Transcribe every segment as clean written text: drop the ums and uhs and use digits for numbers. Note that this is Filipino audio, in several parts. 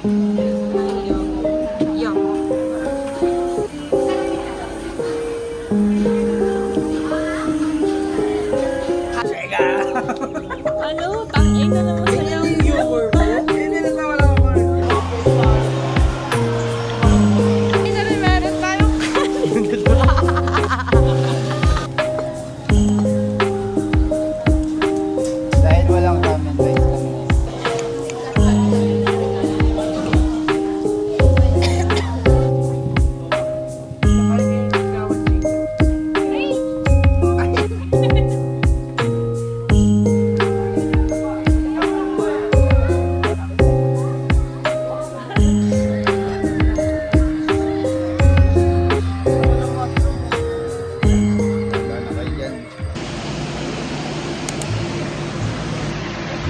Ano? Tangin na naman sa'yo. Hindi na naman ako. Hindi na rin meron tayong Dahil walang ramen rice kami.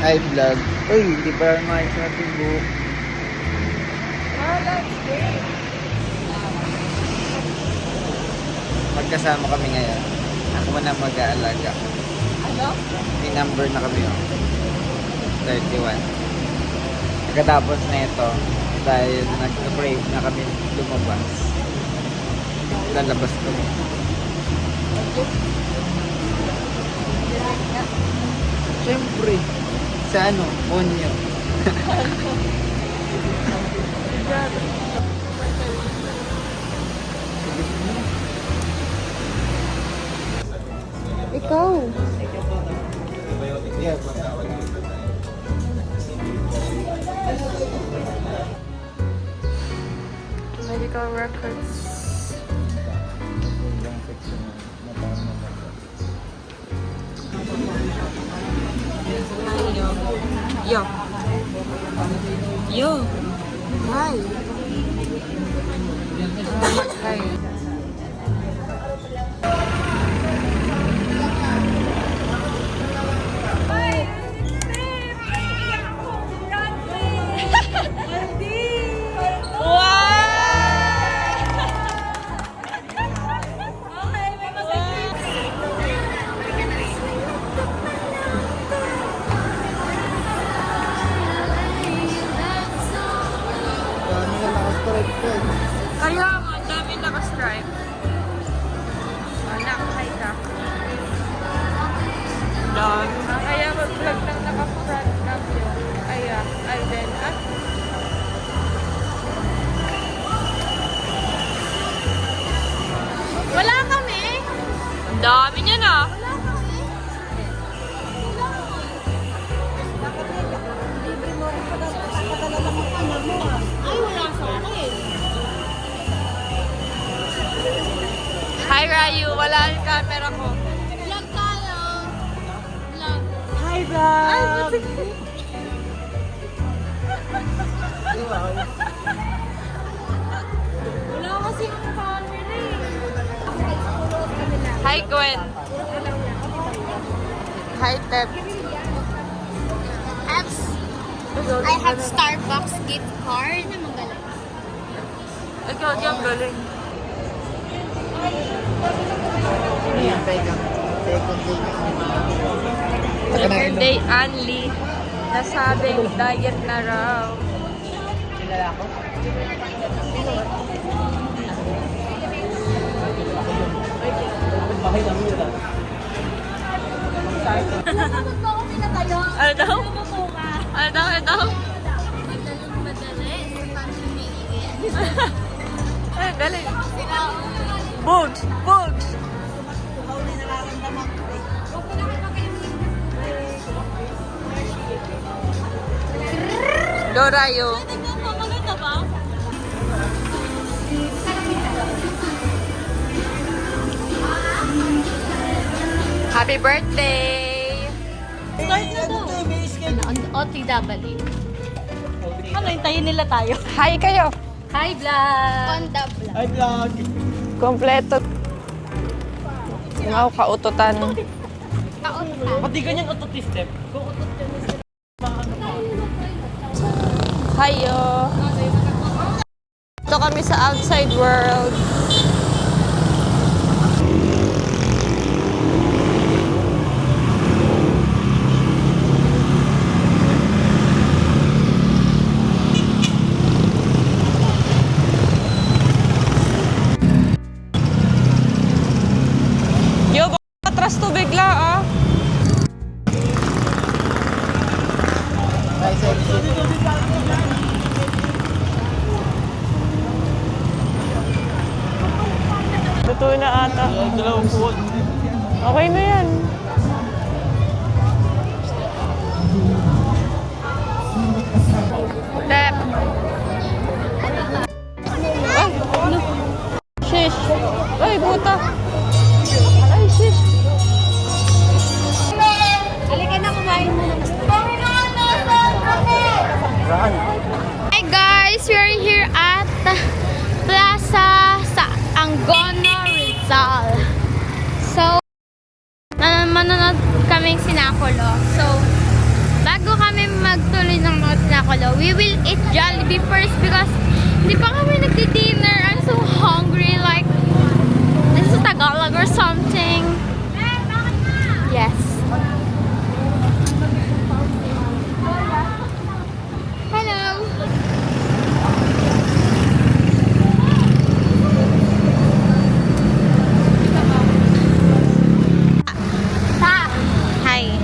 Hi vlog. Uy, hindi pa rin maayos natin buhok. Magkasama kami ngayon. Ako na mag-aalaga. ano? May number na kami, oh. 31. Pagkatapos na ito, dahil nag-brave na kami lumabas. Lalabas kami. Siyempre, sa ano? Onyo. Ikaw. Yes. Medical records. Yo. Yo. Hi. Hi. Kaya nga, ang dami naka-stripe. Anak, hi ka. Dami. Kaya mag-vlog ng naka-front cam yun. Kaya, Alden, ah. Wala kami. Ang dami niya na. Wala kami. Libre mo ako padala lang ang kamar mo. Ay, wala sa akin. Hi, Rayu. Wala ang camera ko. Vlog tayo. Vlog. Hi, vlog. Ay, wala kasi yung camera eh. Hi, Gwen. Hi, Tep. I have Starbucks gift card. Ano magaling? Ikaw, diyan galing. Ayan, second day. Second day only. Nasabing diet na raw. Kilala ko? Ba't mo ako pinatayo? Ano daw? Umupo ka. Ano daw? Ano daw? Madaling madali. Paano umiiwi? Ay, galing. Sila. Bugs! Bugs! Huli na nararamdaman ko eh. Go, Rayo. Tignan mo, maganda ba? Happy birthday! Start na daw. OTW. Ano, hintayin nila tayo? Hi kayo! Hi, vlog! On the vlog. Hi vlog! Kompleto. Wow, kaututan. Kaon ka. Pati ganyan auto-step. Hayo! Ito kami sa outside world. Totoo na ata. Okay na yan. Step. Ay, ano? Shish. Ay, puta. Ay, shish. Halika na, kumain mo na. Hi guys, we are here at Plaza sa Angono, Rizal. So, manonood kaming sinakulo. So, bago kami magtuloy ng mga sinakulo, we will eat Jollibee first because hindi pa kami nagdi-dinner. I'm so hungry. Like, this is Tagalog or something. Yes. Hello. Hi.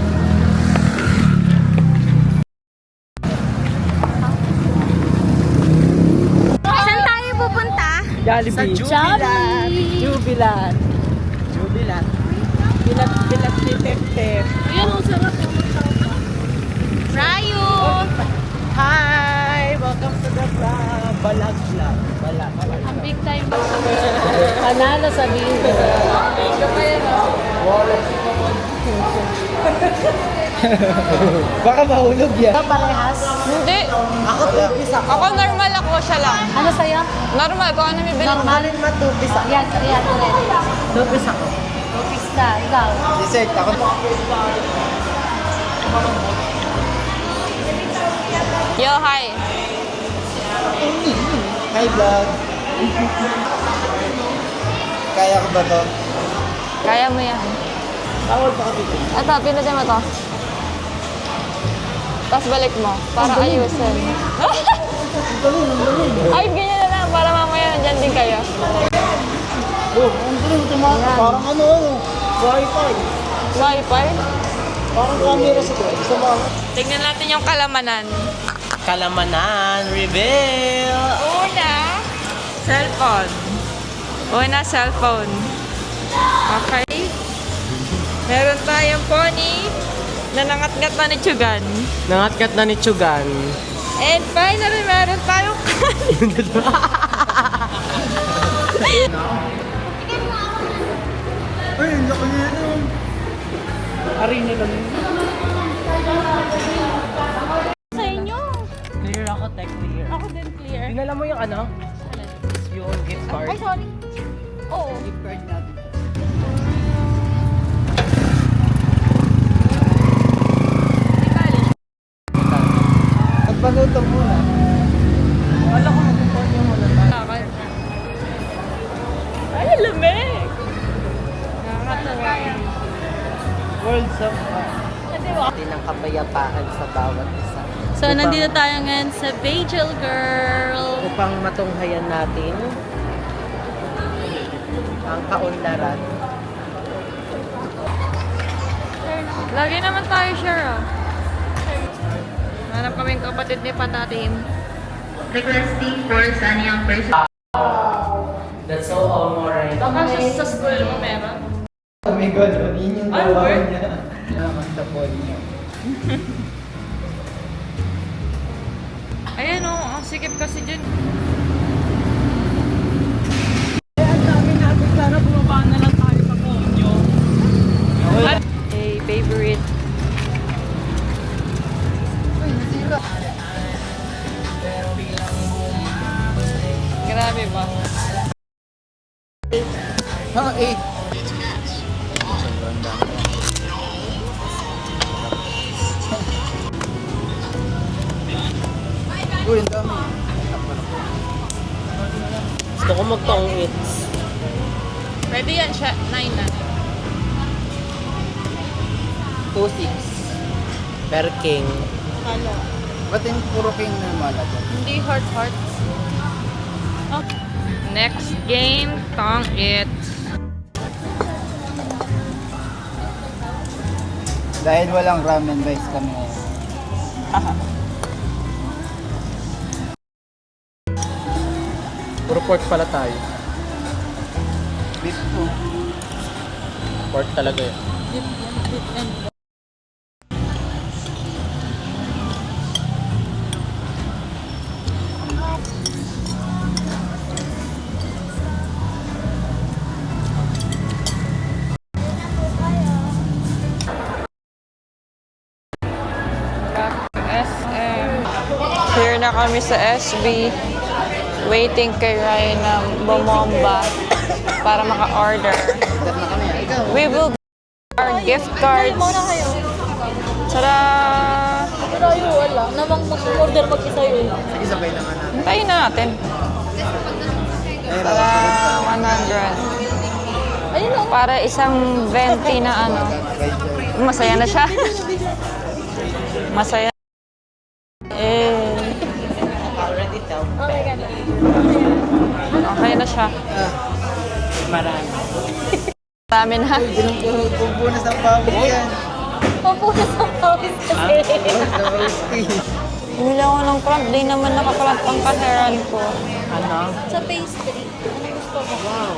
Saan tayo pupunta? Jollibee. Sa Jubilant. Jubilant. Jubilant. Bilat ni Tep-Tep. Ayan, ang sarap. Rayo. Hi! Welcome to the vlog. Balag vlog. Balag. Ang big time. Panalo sabihin ko. Baka mahulog yan. Parehas? Hindi. Ako tupis ako. Ako normal ako, siya lang. Ano sa'yo? Normal, kung ano may bilhin. Normalin matupis ako. Yan, yan. Tupis ako. Tupis ka, ikaw. Dessert ako. Yo, hi. Hi vlog. Kaya ko ba to? Kaya mo yan. Bawal pa kami. Ito, pinutin mo to. Tapos balik mo, para ayusin. Ay, ganyan na lang, para mamaya nandyan din kayo. Oh, ang galing tumakas. Parang ano, Wi-Fi. Wi-Fi? Parang camera sa mga. Tingnan natin yung kalamanan. Kalamanan, reveal! Una, cellphone. Una, cellphone. Okay. Meron tayong pony na nangat-ngat na ni Chugan. Nangatkat na ni Chugan. And finally, meron tayong kanin. Ay, ang laki niya nun. Arena lang. Sa inyo. Clear ako, tech clear. Ako din clear. Tingnan mo yung ano? Yung gift card. Ay, sorry. Oo. Gift card natin. Magpaluto muna. Wala ko magpaluto muna. Bakit? Ay, lamig. Nakakatawa. World of Natin ang kapayapaan sa bawat isa. So, nandito tayo ngayon sa Bagel Girl. Upang matunghayan natin ang kaunlaran. Lagi naman tayo sure, ah. Hanap kaming kapatid ni Patatim. Requesting for Sanyang person. That's so all more right. Baka sa school mo meron. Oh my God, yun yung Ay, gawa word? niya. Nakakastapon niya. Ayan o, ang sikip kasi dyan. Sana bumaba na lang tayo sa konyo. Hey, favorite. Grabe ba? Ha, eh. Uy, ang dami. Gusto ko magtong its. Pwede yan siya, 9 na. 2-6. Per king. Halo. Ba't yung puro king normal ako? Hindi heart. Oh. Next game, tong it. Dahil walang ramen guys kami ngayon. Puro pork pala tayo. Beef to. Pork talaga yun. SM. Here na kami sa SB. Waiting kay Ryan na bumomba para maka-order. We will our gift cards. Tara! Pero ayaw, wala. Namang mag-order mag-isa yun. Sige, sabay naman natin. Tayo na natin. Tara, 100. Ayun lang. Para isang 20 na ano. Masaya na siya. Masaya. Eh. Already tell. Okay ka na. Okay na siya. Marami. Marami na. Pumpunas ng baboy yan. Papunas ang pawis kasi. Bumili ako ng crab. Di naman nakakrab ang kaheran ko. Ano? Sa pastry. Ano gusto mo?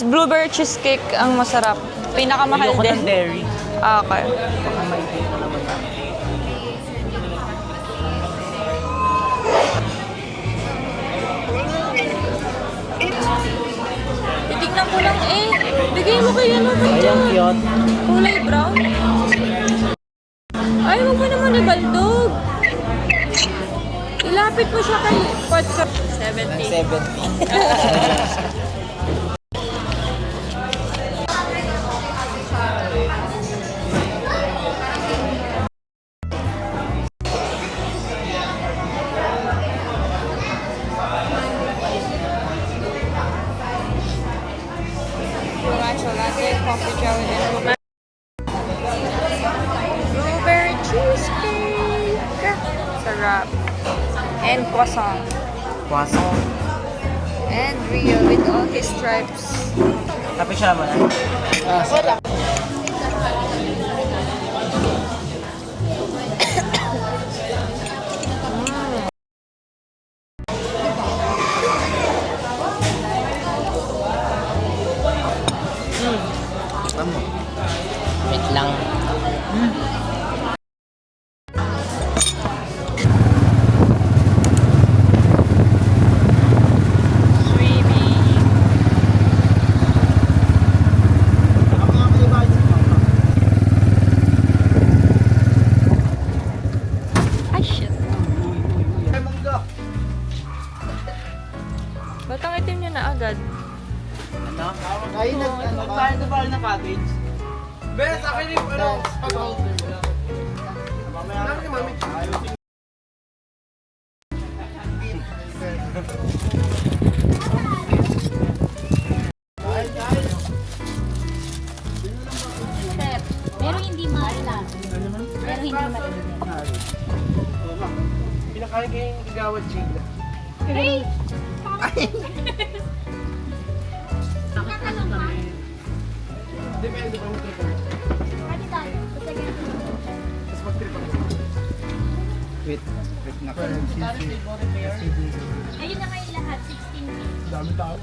Blueberry cheesecake ang masarap. Pinakamahal Ayoko ng din. dairy. Ah, okay. Baka maibig ko naman na. Titignan ko lang eh. Bigay mo kayo ano ba Ayan, dyan? cute. Kulay brown. Ay, huwag mo naman ibaldog. Ilapit mo siya kay Kotso. 70. 70. Chocolate, coffee chow, and blueberry cheesecake. Sarap. And croissant. Croissant. And Rio with all his stripes. Tapos siya naman. Wala. Wait lang. Ay, shit. Ba't ang itim niya na agad? Ano? Ay, nagtayo na pala ng cabbage. Bes, akin yung ano, pag-holder mo lang. Mamaya ka, mami. Pero hindi mahal. Pero hindi mahal. Pinakain kayo yung gagawad chila. Hey! Depende pa yung trip. Pati tayo. Tapos mag-trip ako. Wait na ka. Ayun na kayo lahat. 16. Dami tao.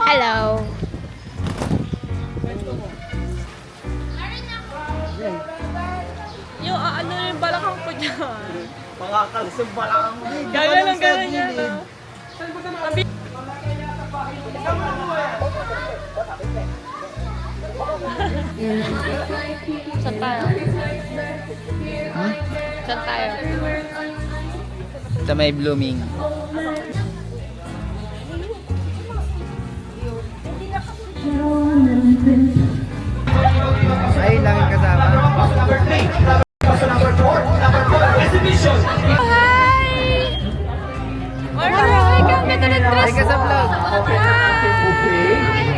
Hello. Yung ano yung balakang ko dyan. Makakalusog pa lang mo. Gaya lang ganyan yan. Saan tayo? Saan tayo? Sa may blooming. Ay, laging kasama. Alright, ang ganda ng dress Ay, ka sa vlog. Ay,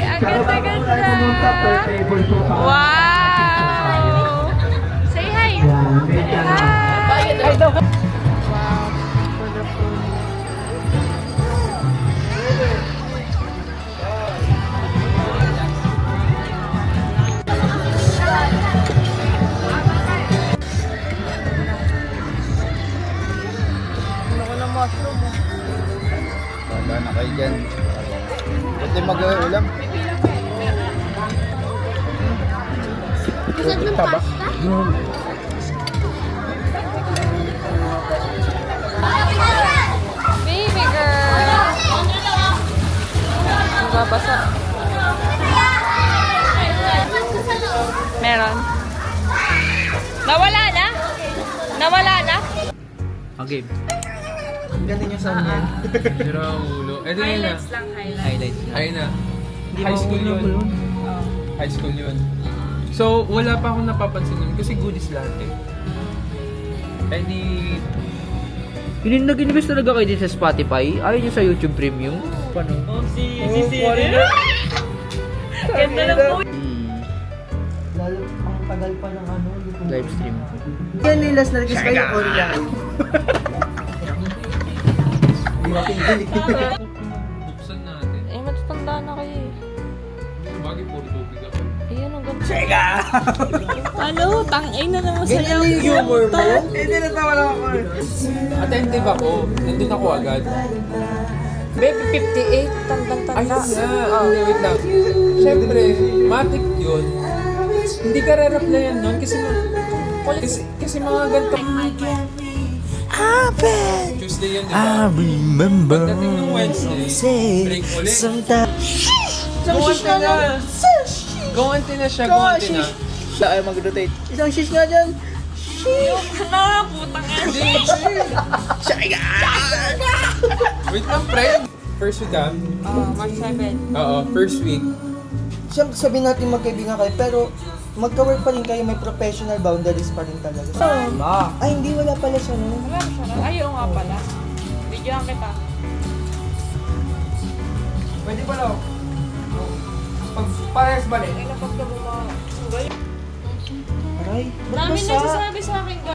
ang ganda-ganda. Wow! Say hi! Hi! Wow, for the food. Ano ko ng mushroom? Sana kayo dyan. Ito yung mag-ulam. Gusto mo pasta? Baby girl. Babasa. Meron. Nawala na? Nawala na? Okay. Ang ganda niyo sa yan. Sira ang ulo. Ito yun na. Lang highlight. Highlight. Ayun na. High school yun. High school yun. So, wala pa akong napapansin nun kasi goodies lahat eh. Eh di... Nag-invest talaga kayo din sa Spotify? Ayaw nyo sa YouTube Premium? Paano? Si Siri. Ganda lang po. Lalo, ang tagal pa ng ano. Live stream. Yan yung last na nag-kiss kayo or yan? Hindi makikinig. Buksan natin. Eh, matatanda na kayo eh. Bagay puro tubig ako. Ayan, ang ganda. Ano? Tangay na naman sa'yo. Ganyan yung humor mo? Hindi natawa lang ako. Attentive ako. Nandun ako agad. Baby, 58. Tandang-tanda. Ayun na. Wait lang. Siyempre, matik yun. Hindi ka re-replyan nun kasi mga ganito. Tuesday yun, di ba? remember. Pagdating ng Wednesday, break ulit. Gawante na siya, gawante na. Siya ay mag-rotate. Isang shish nga dyan. Na, putang ina. Wait lang, friend. First week ah? March 7. Oo, first week. Siyempre sabihin natin magkaibigan kayo, pero magka-work pa rin kayo, may professional boundaries pa rin talaga. Ay, hindi, wala pala siya no? Wala siya na. Ayaw nga pala. Bigyan kita. Pwede pala. Pag parehas ba rin? Ay, napag ka bumaka. Aray, ba't Dami basa? nagsasabi sa akin,